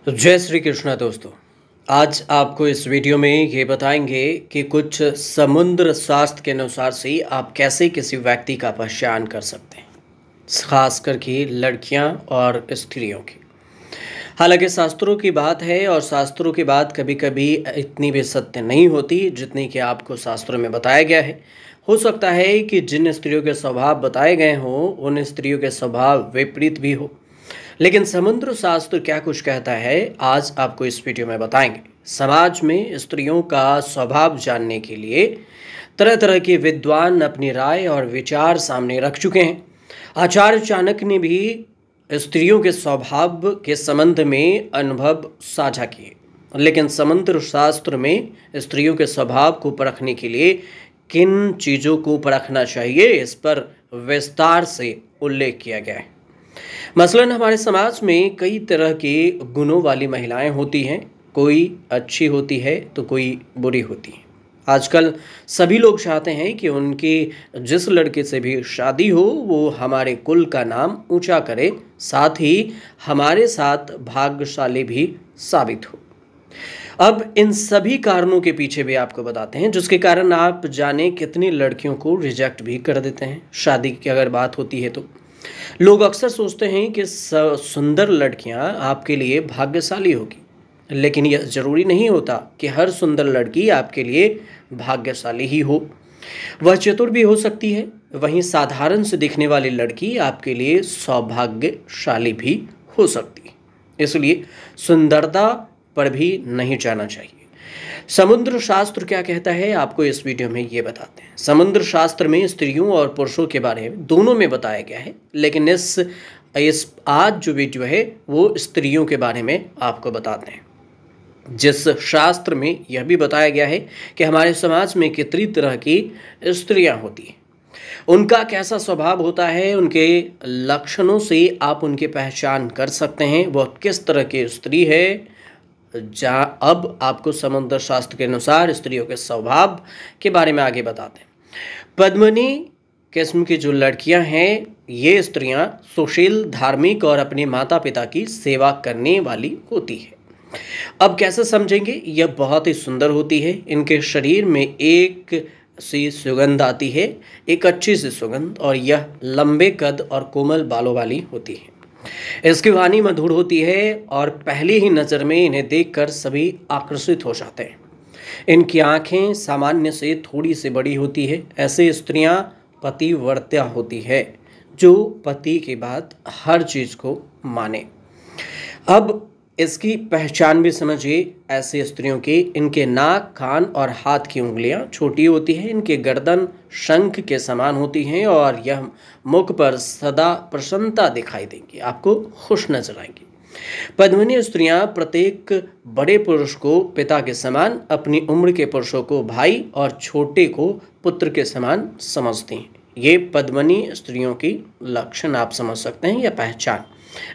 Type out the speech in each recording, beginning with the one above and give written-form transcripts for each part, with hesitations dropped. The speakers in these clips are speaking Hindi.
तो जय श्री कृष्णा दोस्तों। आज आपको इस वीडियो में ये बताएंगे कि कुछ समुद्र शास्त्र के अनुसार से आप कैसे किसी व्यक्ति का पहचान कर सकते हैं, खास करके लड़कियां और स्त्रियों की। हालांकि शास्त्रों की बात है और शास्त्रों की बात कभी कभी इतनी भी सत्य नहीं होती जितनी कि आपको शास्त्रों में बताया गया है। हो सकता है कि जिन स्त्रियों के स्वभाव बताए गए हों उन स्त्रियों के स्वभाव विपरीत भी हो, लेकिन समुद्र शास्त्र क्या कुछ कहता है आज आपको इस वीडियो में बताएंगे। समाज में स्त्रियों का स्वभाव जानने के लिए तरह तरह के विद्वान अपनी राय और विचार सामने रख चुके हैं। आचार्य चाणक्य ने भी स्त्रियों के स्वभाव के संबंध में अनुभव साझा किए, लेकिन समुद्र शास्त्र में स्त्रियों के स्वभाव को परखने के लिए किन चीज़ों को परखना चाहिए इस पर विस्तार से उल्लेख किया गया है। मसलन हमारे समाज में कई तरह के गुणों वाली महिलाएं होती हैं, कोई अच्छी होती है तो कोई बुरी होती है। आजकल सभी लोग चाहते हैं कि उनकी जिस लड़के से भी शादी हो वो हमारे कुल का नाम ऊंचा करे, साथ ही हमारे साथ भाग्यशाली भी साबित हो। अब इन सभी कारणों के पीछे भी आपको बताते हैं जिसके कारण आप जाने कितनी लड़कियों को रिजेक्ट भी कर देते हैं। शादी की अगर बात होती है तो लोग अक्सर सोचते हैं कि सुंदर लड़कियां आपके लिए भाग्यशाली होगी, लेकिन यह जरूरी नहीं होता कि हर सुंदर लड़की आपके लिए भाग्यशाली ही हो। वह चतुर भी हो सकती है। वहीं साधारण से दिखने वाली लड़की आपके लिए सौभाग्यशाली भी हो सकती है। इसलिए सुंदरता पर भी नहीं जाना चाहिए। समुद्र शास्त्र क्या कहता है आपको इस वीडियो में ये बताते हैं। समुद्र शास्त्र में स्त्रियों और पुरुषों के बारे में दोनों में बताया गया है, लेकिन इस आज जो वीडियो है वो स्त्रियों के बारे में आपको बताते हैं। जिस शास्त्र में यह भी बताया गया है कि हमारे समाज में कितनी तरह की स्त्रियां होती हैं, उनका कैसा स्वभाव होता है, उनके लक्षणों से आप उनकी पहचान कर सकते हैं वह किस तरह की स्त्री है। जहाँ अब आपको समुद्र शास्त्र के अनुसार स्त्रियों के स्वभाव के बारे में आगे बताते हैं। पद्मिनी किस्म की जो लड़कियां हैं ये स्त्रियां सुशील, धार्मिक और अपने माता पिता की सेवा करने वाली होती है। अब कैसे समझेंगे, यह बहुत ही सुंदर होती है। इनके शरीर में एक सी सुगंध आती है, एक अच्छी सी सुगंध, और यह लंबे कद और कोमल बालों वाली होती है। इसकी वाणी मधुर होती है और पहली ही नज़र में इन्हें देखकर सभी आकर्षित हो जाते हैं। इनकी आंखें सामान्य से थोड़ी सी बड़ी होती है। ऐसे स्त्रियां पतिव्रता होती है जो पति की बात हर चीज़ को माने। अब इसकी पहचान भी समझिए। ऐसी स्त्रियों की इनके नाक, कान और हाथ की उंगलियां छोटी होती हैं। इनके गर्दन शंख के समान होती हैं और यह मुख पर सदा प्रसन्नता दिखाई देंगी, आपको खुश नजर आएंगी। पद्मिनी स्त्रियां प्रत्येक बड़े पुरुष को पिता के समान, अपनी उम्र के पुरुषों को भाई और छोटे को पुत्र के समान समझती हैं। ये पद्मिनी स्त्रियों की लक्षण आप समझ सकते हैं या पहचान।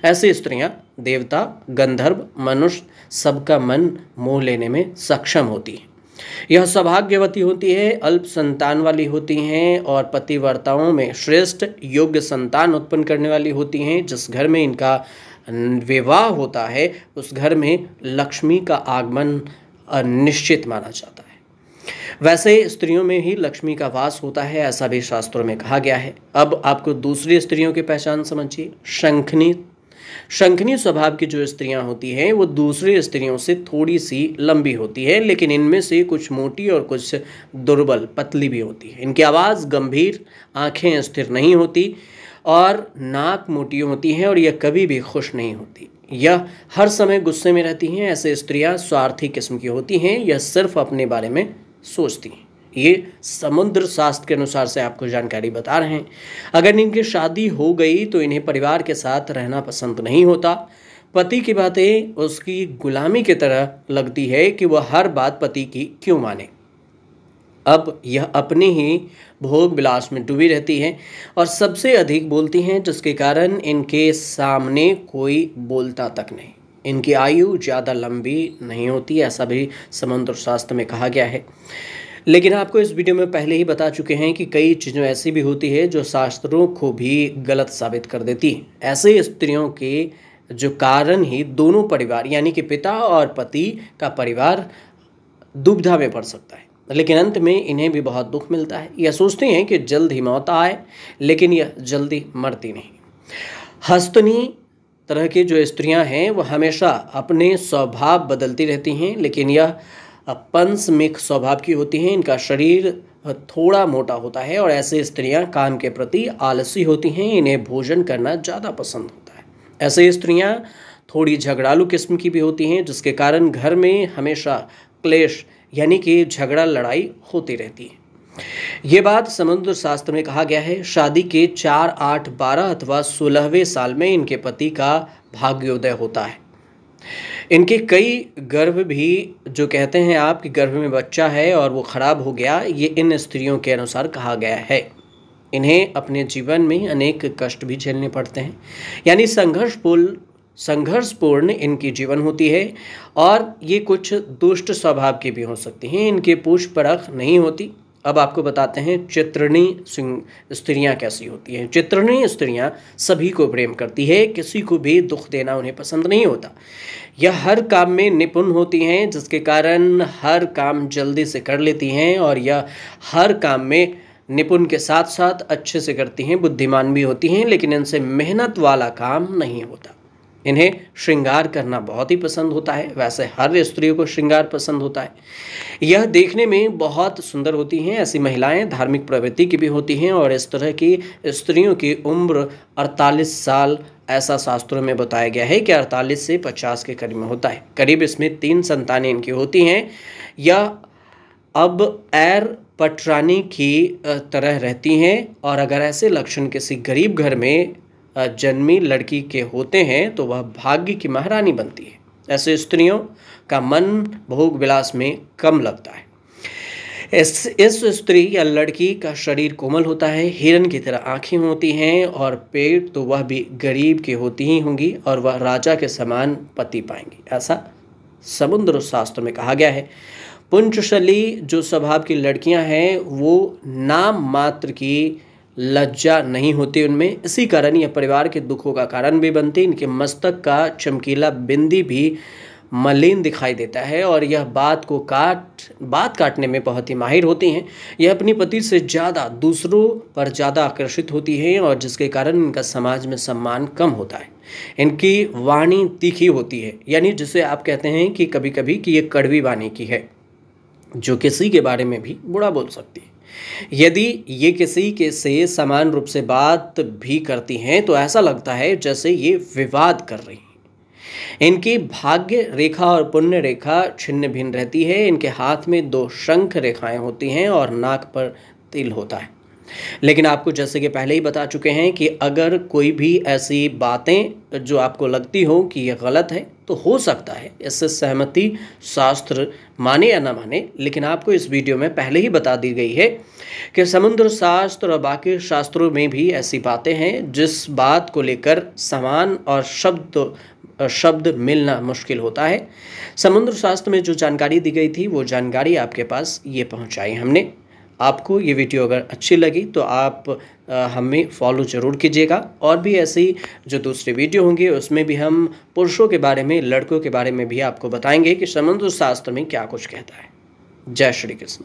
ऐसी स्त्रियां देवता, गंधर्व, मनुष्य सबका मन मोह लेने में सक्षम होती हैं। यह सौभाग्यवती होती है, अल्प संतान वाली होती हैं और पतिव्रताओं में श्रेष्ठ योग्य संतान उत्पन्न करने वाली होती हैं। जिस घर में इनका विवाह होता है उस घर में लक्ष्मी का आगमन निश्चित माना जाता है। वैसे स्त्रियों में ही लक्ष्मी का वास होता है, ऐसा भी शास्त्रों में कहा गया है। अब आपको दूसरी स्त्रियों की पहचान समझिए। शंखनी स्वभाव की जो स्त्रियां होती हैं वो दूसरी स्त्रियों से थोड़ी सी लंबी होती है, लेकिन इनमें से कुछ मोटी और कुछ दुर्बल पतली भी होती है। इनकी आवाज़ गंभीर, आंखें स्थिर नहीं होती और नाक मोटी होती हैं और यह कभी भी खुश नहीं होती। यह हर समय गुस्से में रहती हैं। ऐसे स्त्रियां स्वार्थी किस्म की होती हैं, यह सिर्फ अपने बारे में सोचती हैं। ये समुद्र शास्त्र के अनुसार से आपको जानकारी बता रहे हैं। अगर इनकी शादी हो गई तो इन्हें परिवार के साथ रहना पसंद नहीं होता। पति की बातें उसकी गुलामी की तरह लगती है कि वह हर बात पति की क्यों माने। अब यह अपने ही भोग विलास में डूबी रहती हैं और सबसे अधिक बोलती हैं, जिसके कारण इनके सामने कोई बोलता तक नहीं। इनकी आयु ज़्यादा लंबी नहीं होती, ऐसा भी समुद्र शास्त्र में कहा गया है। लेकिन आपको इस वीडियो में पहले ही बता चुके हैं कि कई चीज़ें ऐसी भी होती है जो शास्त्रों को भी गलत साबित कर देती हैं। ऐसे स्त्रियों के जो कारण ही दोनों परिवार यानी कि पिता और पति का परिवार दुविधा में पड़ सकता है। लेकिन अंत में इन्हें भी बहुत दुख मिलता है। यह सोचते हैं कि जल्द ही मौत आए, लेकिन यह जल्दी मरती नहीं। हस्तनी तरह की जो स्त्रियां हैं वो हमेशा अपने स्वभाव बदलती रहती हैं, लेकिन यह पंचमुख स्वभाव की होती हैं। इनका शरीर थोड़ा मोटा होता है और ऐसे स्त्रियां काम के प्रति आलसी होती हैं। इन्हें भोजन करना ज़्यादा पसंद होता है। ऐसे स्त्रियां थोड़ी झगड़ालू किस्म की भी होती हैं, जिसके कारण घर में हमेशा क्लेश यानी कि झगड़ा लड़ाई होती रहती है। ये बात समुद्र शास्त्र में कहा गया है। शादी के 4, 8, 12 अथवा 16वें साल में इनके पति का भाग्योदय होता है। इनके कई गर्भ भी जो कहते हैं आपके गर्भ में बच्चा है और वो खराब हो गया, ये इन स्त्रियों के अनुसार कहा गया है। इन्हें अपने जीवन में अनेक कष्ट भी झेलने पड़ते हैं, यानी संघर्षपूर्ण इनकी जीवन होती है और ये कुछ दुष्ट स्वभाव की भी हो सकती हैं। इनकी पूछ परख नहीं होती। अब आपको बताते हैं चित्रणी स्त्रियां कैसी होती हैं। चित्रणी स्त्रियां सभी को प्रेम करती है, किसी को भी दुख देना उन्हें पसंद नहीं होता। यह हर काम में निपुण होती हैं, जिसके कारण हर काम जल्दी से कर लेती हैं और यह हर काम में निपुण के साथ साथ अच्छे से करती हैं। बुद्धिमान भी होती हैं, लेकिन इनसे मेहनत वाला काम नहीं होता। इन्हें श्रृंगार करना बहुत ही पसंद होता है। वैसे हर स्त्रियों को श्रृंगार पसंद होता है। यह देखने में बहुत सुंदर होती हैं। ऐसी महिलाएं धार्मिक प्रवृत्ति की भी होती हैं और इस तरह की स्त्रियों की उम्र 48 साल ऐसा शास्त्रों में बताया गया है कि 48 से 50 के करीब में होता है। करीब इसमें 3 संतानें इनकी होती हैं। यह अब एर पटरानी की तरह रहती हैं और अगर ऐसे लक्षण किसी गरीब घर में जन्मी लड़की के होते हैं तो वह भाग्य की महारानी बनती है। ऐसे स्त्रियों का मन भोग विलास में कम लगता है। इस स्त्री या लड़की का शरीर कोमल होता है, हिरन की तरह आंखें होती हैं और पेट तो वह भी गरीब की होती ही होंगी और वह राजा के समान पति पाएंगी, ऐसा समुद्र शास्त्र में कहा गया है। पुंचशली जो स्वभाव की लड़कियां हैं वो नाम मात्र की लज्जा नहीं होती उनमें, इसी कारण यह परिवार के दुखों का कारण भी बनती। इनके मस्तक का चमकीला बिंदी भी मलिन दिखाई देता है और यह बात काटने में बहुत ही माहिर होती हैं। यह अपनी पति से ज़्यादा दूसरों पर ज़्यादा आकर्षित होती हैं और जिसके कारण इनका समाज में सम्मान कम होता है। इनकी वाणी तीखी होती है, यानी जिसे आप कहते हैं कि कभी कभी कि ये कड़वी वाणी की है, जो किसी के बारे में भी बुरा बोल सकती है। यदि ये किसी के से समान रूप से बात भी करती हैं तो ऐसा लगता है जैसे ये विवाद कर रही हैं। इनकी भाग्य रेखा और पुण्य रेखा छिन्न भिन्न रहती है। इनके हाथ में 2 शंख रेखाएं होती हैं और नाक पर तिल होता है। लेकिन आपको जैसे कि पहले ही बता चुके हैं कि अगर कोई भी ऐसी बातें जो आपको लगती हो कि यह गलत है तो हो सकता है इससे सहमति शास्त्र माने या ना माने, लेकिन आपको इस वीडियो में पहले ही बता दी गई है कि समुद्र शास्त्र और बाकी शास्त्रों में भी ऐसी बातें हैं जिस बात को लेकर समान और शब्द मिलना मुश्किल होता है। समुद्र शास्त्र में जो जानकारी दी गई थी वो जानकारी आपके पास ये पहुंचाई हमने। आपको ये वीडियो अगर अच्छी लगी तो आप हमें फॉलो ज़रूर कीजिएगा और भी ऐसी जो दूसरे वीडियो होंगे उसमें भी हम पुरुषों के बारे में, लड़कों के बारे में भी आपको बताएंगे कि समुद्र शास्त्र में क्या कुछ कहता है। जय श्री कृष्ण।